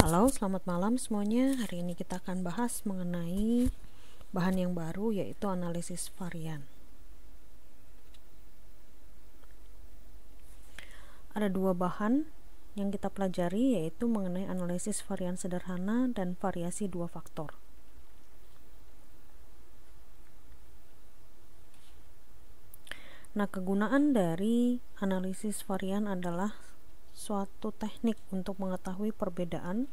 Halo, selamat malam semuanya. Hari ini kita akan bahas mengenai bahan yang baru, yaitu analisis varian. Ada dua bahan yang kita pelajari, yaitu mengenai analisis varian sederhana dan variasi dua faktor. Nah, kegunaan dari analisis varian adalah suatu teknik untuk mengetahui perbedaan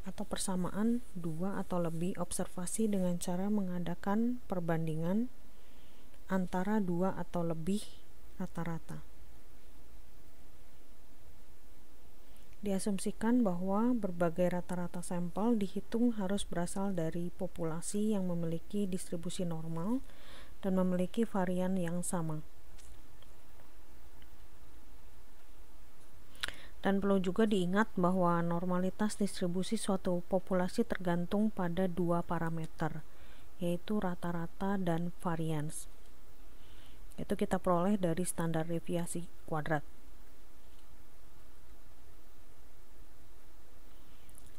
atau persamaan dua atau lebih observasi dengan cara mengadakan perbandingan antara dua atau lebih rata-rata. Diasumsikan bahwa berbagai rata-rata sampel dihitung harus berasal dari populasi yang memiliki distribusi normal dan memiliki varian yang sama. Dan perlu juga diingat bahwa normalitas distribusi suatu populasi tergantung pada dua parameter, yaitu rata-rata dan varians. Itu kita peroleh dari standar deviasi kuadrat.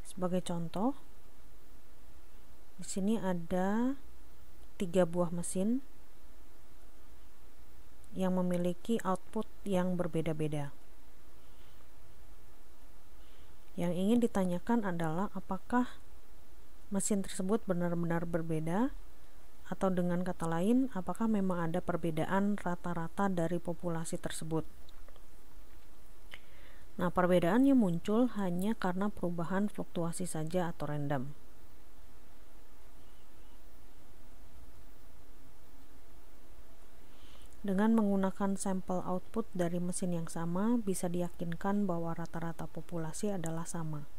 Sebagai contoh, di sini ada 3 buah mesin yang memiliki output yang berbeda-beda. Yang ingin ditanyakan adalah apakah mesin tersebut benar-benar berbeda, atau dengan kata lain, apakah memang ada perbedaan rata-rata dari populasi tersebut. Nah, perbedaannya muncul hanya karena perubahan fluktuasi saja atau random. Dengan menggunakan sampel output dari mesin yang sama, bisa diyakinkan bahwa rata-rata populasi adalah sama.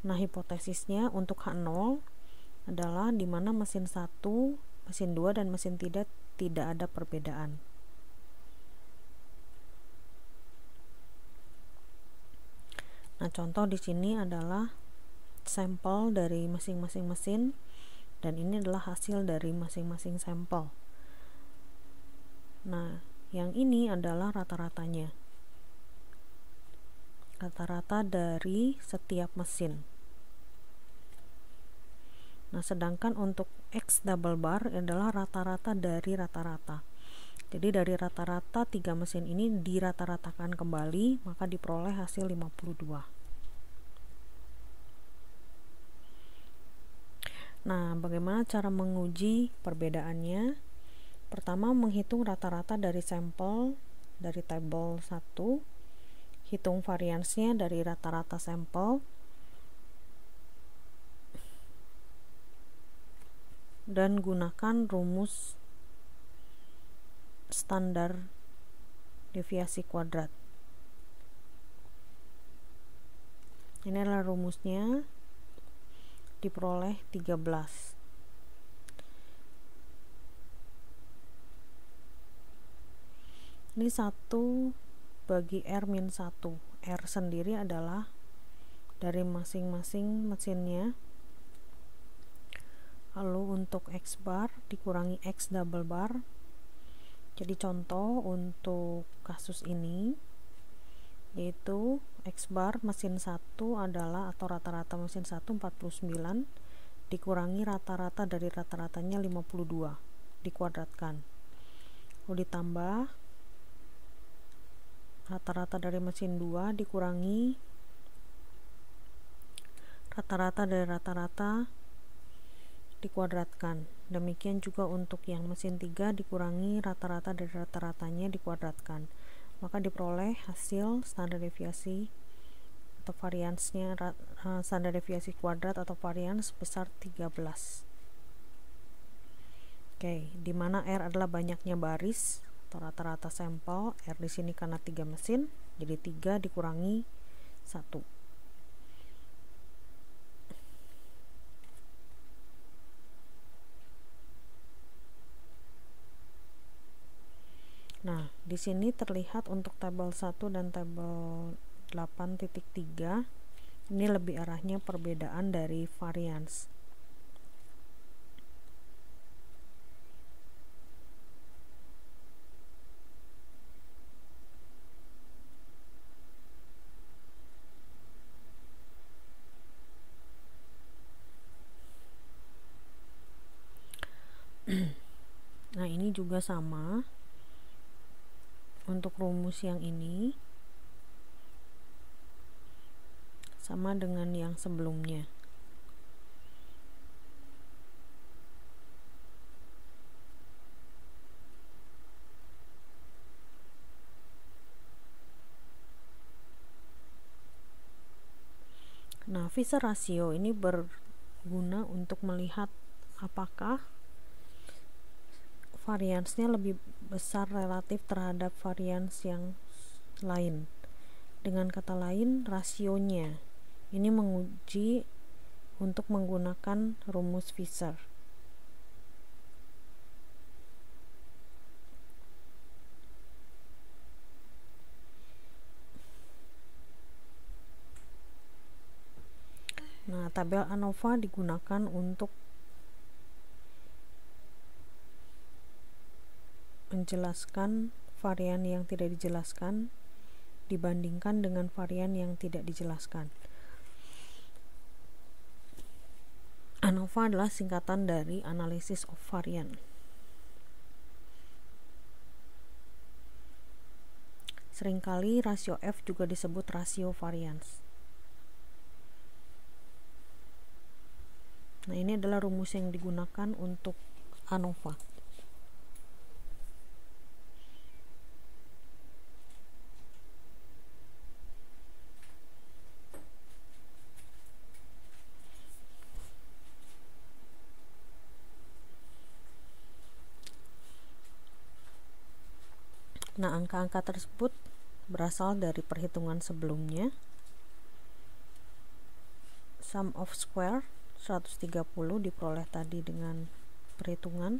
Nah, hipotesisnya untuk H0 adalah di mana mesin 1, mesin 2, dan mesin 3 tidak ada perbedaan. Nah, contoh di sini adalah sampel dari masing-masing mesin, dan ini adalah hasil dari masing-masing sampel. Nah, yang ini adalah rata-ratanya. Rata-rata dari setiap mesin. Nah, sedangkan untuk X double bar adalah rata-rata dari rata-rata. Jadi dari rata-rata 3 mesin ini dirata-ratakan kembali, maka diperoleh hasil 52. Nah, bagaimana cara menguji perbedaannya? Pertama, menghitung rata-rata dari sampel dari tabel 1, hitung variansnya dari rata-rata sampel, dan gunakan rumus standar deviasi kuadrat. Ini adalah rumusnya, diperoleh 13. Ini 1 bagi R-1. R sendiri adalah dari masing-masing mesinnya. Lalu untuk X bar dikurangi X double bar. Jadi contoh untuk kasus ini, yaitu X bar mesin 1 adalah, atau rata-rata mesin 1 49, dikurangi rata-rata dari rata-ratanya 52, dikuadratkan. Lalu ditambah rata-rata dari mesin 2 dikurangi rata-rata dari rata-rata, dikuadratkan. Demikian juga untuk yang mesin 3 dikurangi rata-rata dari rata-ratanya, dikuadratkan. Maka diperoleh hasil standar deviasi atau variansnya, standar deviasi kuadrat atau varians sebesar 13. Oke, di mana R adalah banyaknya baris atau rata-rata sampel. R di sini karena 3 mesin, jadi 3 dikurangi 1. Nah, di sini terlihat untuk tabel 1 dan tabel 8.3, ini lebih arahnya perbedaan dari varians. Nah, ini juga sama untuk rumus yang ini, sama dengan yang sebelumnya. Nah, Fisher ratio ini berguna untuk melihat apakah variansnya lebih besar relatif terhadap varians yang lain. Dengan kata lain, rasionya ini menguji untuk menggunakan rumus Fisher. Nah, tabel ANOVA digunakan untuk menjelaskan varian yang tidak dijelaskan dibandingkan dengan varian yang tidak dijelaskan. ANOVA adalah singkatan dari Analysis of Variance. Seringkali rasio F juga disebut rasio variance. Nah, ini adalah rumus yang digunakan untuk ANOVA. Nah, angka-angka tersebut berasal dari perhitungan sebelumnya. Sum of square 130 diperoleh tadi dengan perhitungan.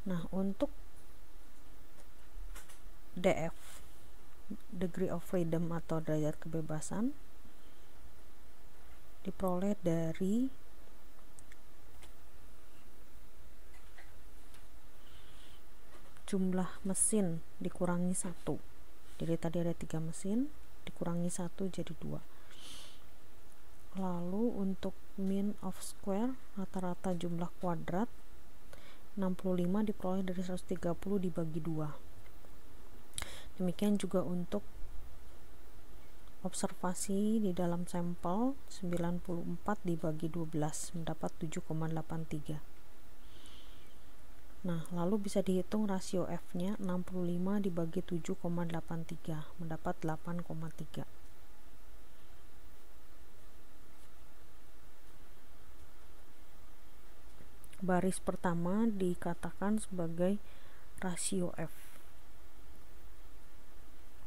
Nah, untuk DF, degree of freedom atau derajat kebebasan, diperoleh dari jumlah mesin dikurangi 1. Jadi tadi ada 3 mesin, dikurangi 1 jadi 2. Lalu untuk mean of square, rata-rata jumlah kuadrat, 65 diperoleh dari 130 dibagi 2. Demikian juga untuk observasi di dalam sampel, 94 dibagi 12 mendapat 7,83. Nah, lalu bisa dihitung rasio F-nya, 65 dibagi 7,83 mendapat 8,3. Baris pertama dikatakan sebagai rasio F.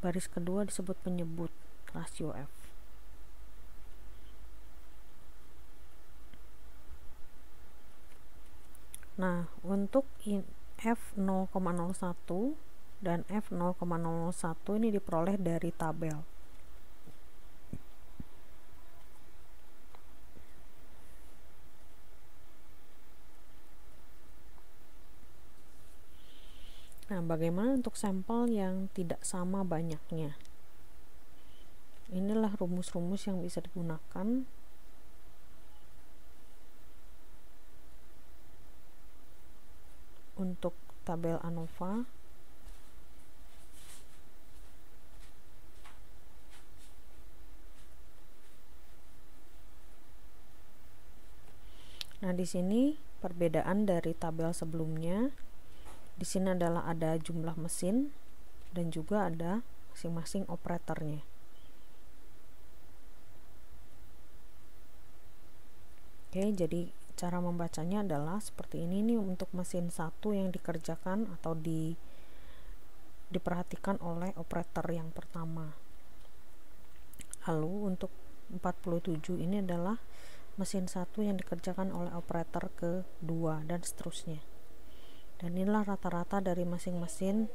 Baris kedua disebut penyebut rasio F. Nah, untuk F0,01 dan F0,01 ini diperoleh dari tabel. Nah, bagaimana untuk sampel yang tidak sama banyaknya? Inilah rumus-rumus yang bisa digunakan untuk tabel ANOVA. Nah, di sini perbedaan dari tabel sebelumnya. Di sini adalah ada jumlah mesin dan juga ada masing-masing operatornya. Oke, jadi cara membacanya adalah seperti ini nih untuk mesin 1 yang dikerjakan atau diperhatikan oleh operator yang pertama. Lalu untuk 47 ini adalah mesin 1 yang dikerjakan oleh operator kedua dan seterusnya. Dan inilah rata-rata dari masing-masing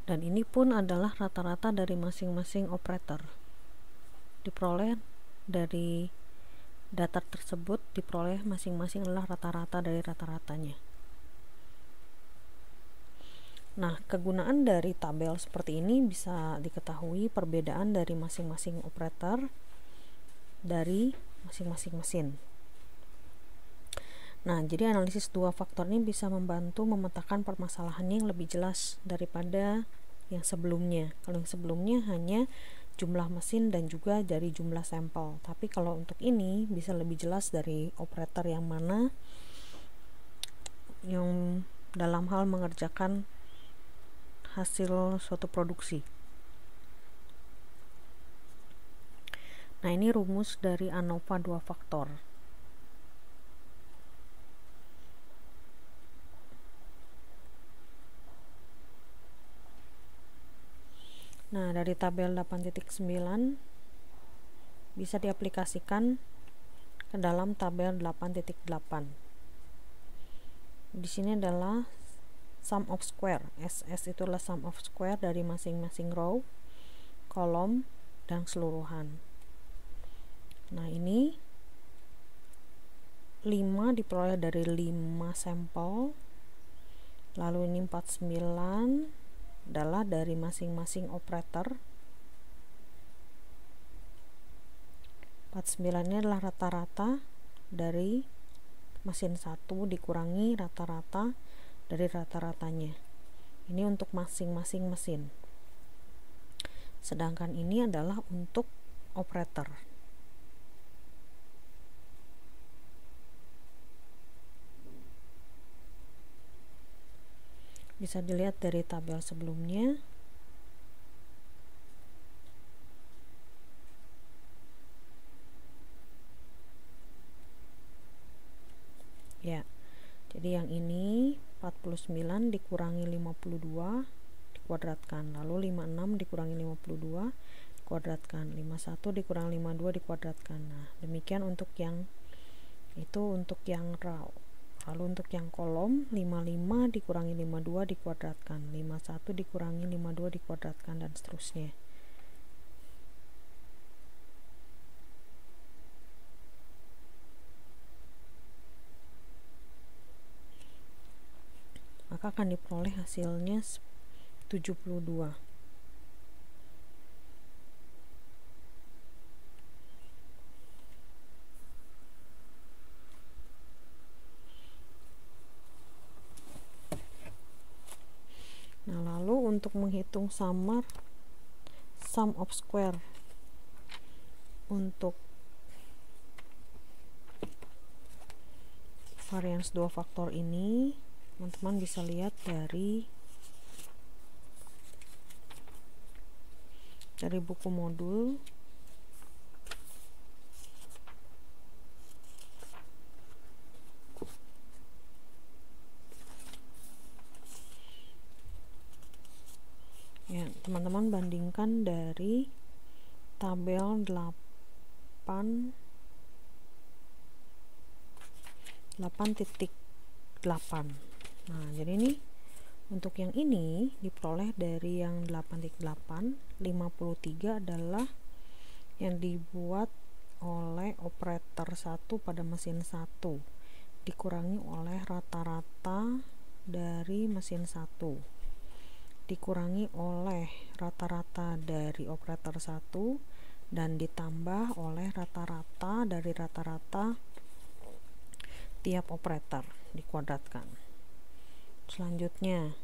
Dan ini pun adalah rata-rata dari masing-masing operator. Diperoleh dari data tersebut, diperoleh masing-masing adalah rata-rata dari rata-ratanya. Nah, kegunaan dari tabel seperti ini bisa diketahui perbedaan dari masing-masing operator dari masing-masing mesin. Nah, jadi analisis dua faktor ini bisa membantu memetakan permasalahannya yang lebih jelas daripada yang sebelumnya. Kalau yang sebelumnya hanya jumlah mesin dan juga dari jumlah sampel. Tapi kalau untuk ini bisa lebih jelas dari operator yang mana yang dalam hal mengerjakan hasil suatu produksi. Nah, ini rumus dari ANOVA dua faktor. Nah, dari tabel 8.9 bisa diaplikasikan ke dalam tabel 8.8. Di sini adalah sum of square. SS itu adalah sum of square dari masing-masing row, kolom, dan keseluruhan. Nah, ini 5 diperoleh dari 5 sampel. Lalu ini 49 adalah dari masing-masing operator. 49 ini adalah rata-rata dari mesin 1 dikurangi rata-rata dari rata-ratanya. Ini untuk masing-masing mesin. Sedangkan ini adalah untuk operator. Bisa dilihat dari tabel sebelumnya. Ya, jadi yang ini 49 dikurangi 52 dikuadratkan, lalu 56 dikurangi 52 dikuadratkan, 51 dikurangi 52 dikuadratkan. Nah, demikian untuk yang itu untuk yang row. Lalu untuk yang kolom 55 dikurangi 52 dikuadratkan, 51 dikurangi 52 dikuadratkan, dan seterusnya. Maka akan diperoleh hasilnya 72. Nah, lalu untuk menghitung sum of square untuk varians dua faktor ini, teman-teman bisa lihat dari buku modul. Ya, teman-teman bandingkan dari tabel 8.8. Nah, jadi ini untuk yang ini diperoleh dari yang 8.8, 53 adalah yang dibuat oleh operator 1 pada mesin 1 dikurangi oleh rata-rata dari mesin 1 dikurangi oleh rata-rata dari operator 1 dan ditambah oleh rata-rata dari rata-rata tiap operator dikuadratkan. Selanjutnya